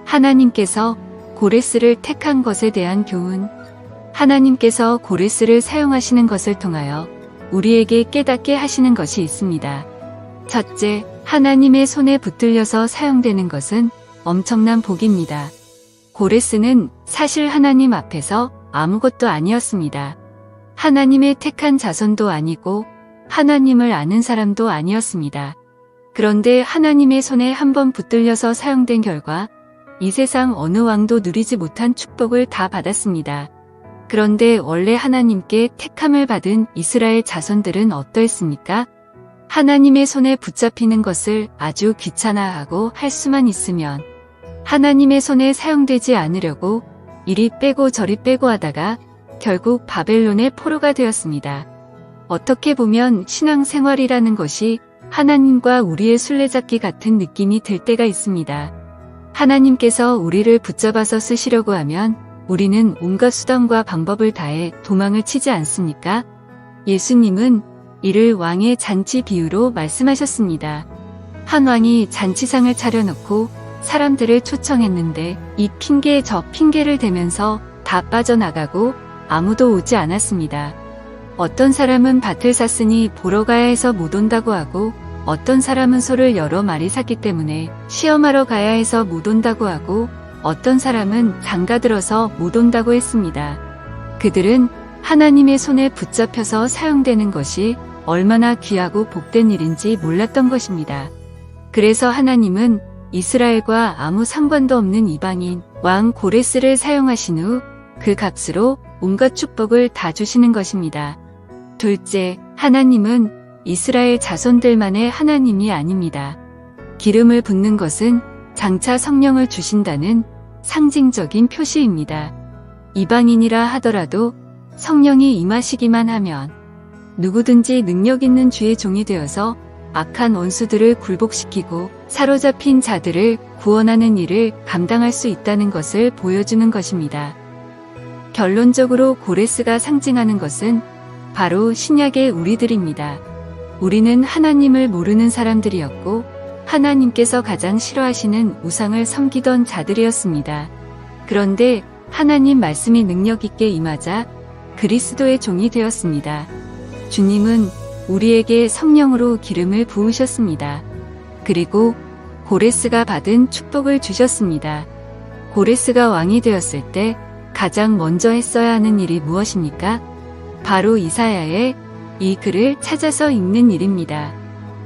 하나님께서 고레스를 택한 것에 대한 교훈. 하나님께서 고레스를 사용하시는 것을 통하여 우리에게 깨닫게 하시는 것이 있습니다. 첫째, 하나님의 손에 붙들려서 사용되는 것은 엄청난 복입니다. 고레스는 사실 하나님 앞에서 아무것도 아니었습니다. 하나님의 택한 자손도 아니고 하나님을 아는 사람도 아니었습니다. 그런데 하나님의 손에 한번 붙들려서 사용된 결과 이 세상 어느 왕도 누리지 못한 축복을 다 받았습니다. 그런데 원래 하나님께 택함을 받은 이스라엘 자손들은 어떠했습니까? 하나님의 손에 붙잡히는 것을 아주 귀찮아하고 할 수만 있으면 하나님의 손에 사용되지 않으려고 이리 빼고 저리 빼고 하다가 결국 바벨론의 포로가 되었습니다. 어떻게 보면 신앙생활이라는 것이 하나님과 우리의 술래잡기 같은 느낌이 들 때가 있습니다. 하나님께서 우리를 붙잡아서 쓰시려고 하면 우리는 온갖 수단과 방법을 다해 도망을 치지 않습니까? 예수님은 이를 왕의 잔치 비유로 말씀하셨습니다. 한 왕이 잔치상을 차려놓고 사람들을 초청했는데 이 핑계 저 핑계를 대면서 다 빠져나가고 아무도 오지 않았습니다. 어떤 사람은 밭을 샀으니 보러 가야 해서 못 온다고 하고 어떤 사람은 소를 여러 마리 샀기 때문에 시험하러 가야 해서 못 온다고 하고 어떤 사람은 장가 들어서 못 온다고 했습니다. 그들은 하나님의 손에 붙잡혀서 사용되는 것이 얼마나 귀하고 복된 일인지 몰랐던 것입니다. 그래서 하나님은 이스라엘과 아무 상관도 없는 이방인 왕 고레스를 사용하신 후 그 값으로 온갖 축복을 다 주시는 것입니다. 둘째, 하나님은 이스라엘 자손들만의 하나님이 아닙니다. 기름을 붓는 것은 장차 성령을 주신다는 상징적인 표시입니다. 이방인이라 하더라도 성령이 임하시기만 하면 누구든지 능력 있는 주의 종이 되어서 악한 원수들을 굴복시키고 사로잡힌 자들을 구원하는 일을 감당할 수 있다는 것을 보여주는 것입니다. 결론적으로 고레스가 상징하는 것은 바로 신약의 우리들입니다. 우리는 하나님을 모르는 사람들이었고 하나님께서 가장 싫어하시는 우상을 섬기던 자들이었습니다. 그런데 하나님 말씀이 능력 있게 임하자 그리스도의 종이 되었습니다. 주님은 우리에게 성령으로 기름을 부으셨습니다. 그리고 고레스가 받은 축복을 주셨습니다. 고레스가 왕이 되었을 때 가장 먼저 했어야 하는 일이 무엇입니까? 바로 이사야의 이 글을 찾아서 읽는 일입니다.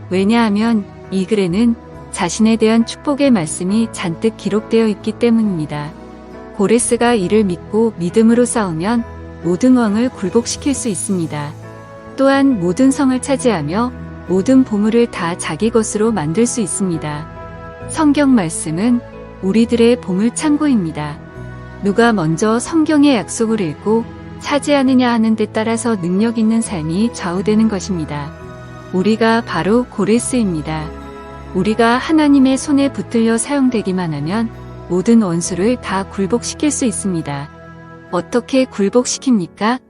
왜냐하면 이 글에는 자신에 대한 축복의 말씀이 잔뜩 기록되어 있기 때문입니다. 고레스가 이를 믿고 믿음으로 싸우면 모든 왕을 굴복시킬 수 있습니다. 또한 모든 성을 차지하며 모든 보물을 다 자기 것으로 만들 수 있습니다. 성경 말씀은 우리들의 보물 창고입니다. 누가 먼저 성경의 약속을 읽고 차지하느냐 하는 데 따라서 능력 있는 삶이 좌우되는 것입니다. 우리가 바로 고레스입니다. 우리가 하나님의 손에 붙들려 사용되기만 하면 모든 원수를 다 굴복시킬 수 있습니다. 어떻게 굴복시킵니까?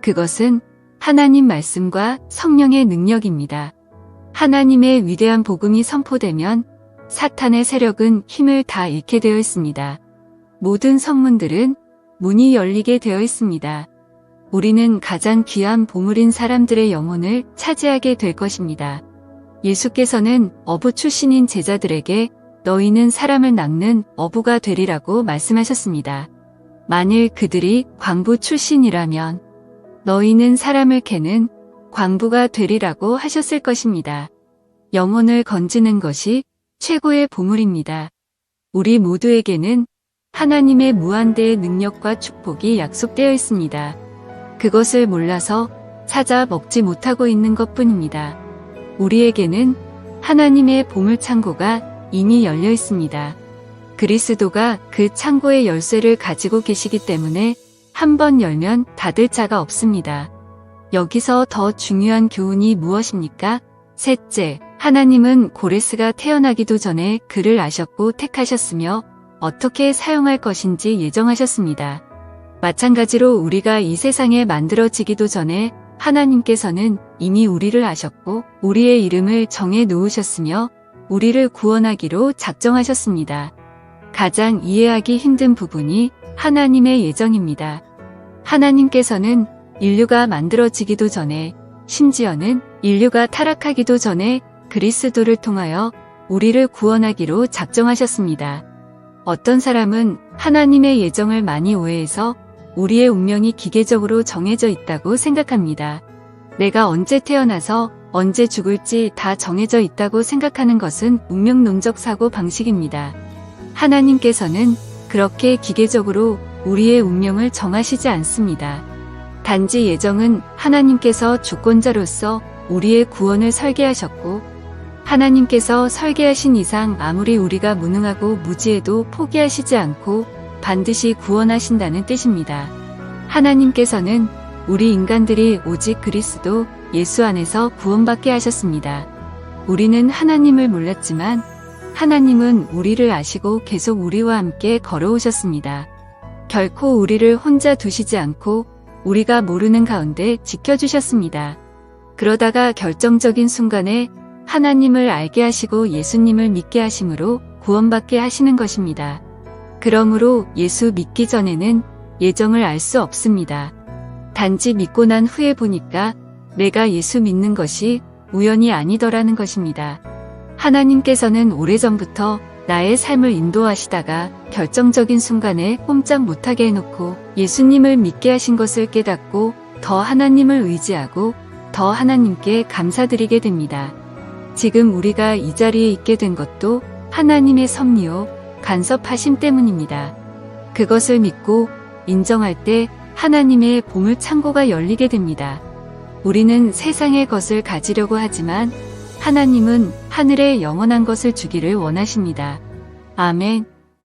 그것은 하나님 말씀과 성령의 능력입니다. 하나님의 위대한 복음이 선포되면 사탄의 세력은 힘을 다 잃게 되어 있습니다. 모든 성문들은 문이 열리게 되어 있습니다. 우리는 가장 귀한 보물인 사람들의 영혼을 차지하게 될 것입니다. 예수께서는 어부 출신인 제자들에게 너희는 사람을 낚는 어부가 되리라고 말씀하셨습니다. 만일 그들이 광부 출신이라면 너희는 사람을 캐는 광부가 되리라고 하셨을 것입니다. 영혼을 건지는 것이 최고의 보물입니다. 우리 모두에게는 하나님의 무한대의 능력과 축복이 약속되어 있습니다. 그것을 몰라서 찾아 먹지 못하고 있는 것뿐입니다. 우리에게는 하나님의 보물창고가 이미 열려 있습니다. 그리스도가 그 창고의 열쇠를 가지고 계시기 때문에 한 번 열면 닫을 자가 없습니다. 여기서 더 중요한 교훈이 무엇입니까? 셋째, 하나님은 고레스가 태어나기도 전에 그를 아셨고 택하셨으며 어떻게 사용할 것인지 예정하셨습니다. 마찬가지로 우리가 이 세상에 만들어지기도 전에 하나님께서는 이미 우리를 아셨고 우리의 이름을 정해 놓으셨으며 우리를 구원하기로 작정하셨습니다. 가장 이해하기 힘든 부분이 하나님의 예정입니다. 하나님께서는 인류가 만들어지기도 전에, 심지어는 인류가 타락하기도 전에 그리스도를 통하여 우리를 구원하기로 작정하셨습니다. 어떤 사람은 하나님의 예정을 많이 오해해서 우리의 운명이 기계적으로 정해져 있다고 생각합니다. 내가 언제 태어나서 언제 죽을지 다 정해져 있다고 생각하는 것은 운명론적 사고 방식입니다. 하나님께서는 그렇게 기계적으로 우리의 운명을 정하시지 않습니다. 단지 예정은 하나님께서 주권자로서 우리의 구원을 설계하셨고, 하나님께서 설계하신 이상 아무리 우리가 무능하고 무지해도 포기하시지 않고 반드시 구원하신다는 뜻입니다. 하나님께서는 우리 인간들이 오직 그리스도 예수 안에서 구원받게 하셨습니다. 우리는 하나님을 몰랐지만 하나님은 우리를 아시고 계속 우리와 함께 걸어오셨습니다. 결코 우리를 혼자 두시지 않고 우리가 모르는 가운데 지켜주셨습니다. 그러다가 결정적인 순간에 하나님을 알게 하시고 예수님을 믿게 하심으로 구원받게 하시는 것입니다. 그러므로 예수 믿기 전에는 예정을 알 수 없습니다. 단지 믿고 난 후에 보니까 내가 예수 믿는 것이 우연이 아니더라는 것입니다. 하나님께서는 오래전부터 나의 삶을 인도하시다가 결정적인 순간에 꼼짝 못하게 해놓고 예수님을 믿게 하신 것을 깨닫고 더 하나님을 의지하고 더 하나님께 감사드리게 됩니다. 지금 우리가 이 자리에 있게 된 것도 하나님의 섭리요, 간섭하심 때문입니다. 그것을 믿고 인정할 때 하나님의 보물 창고가 열리게 됩니다. 우리는 세상의 것을 가지려고 하지만 하나님은 하늘의 영원한 것을 주기를 원하십니다. 아멘.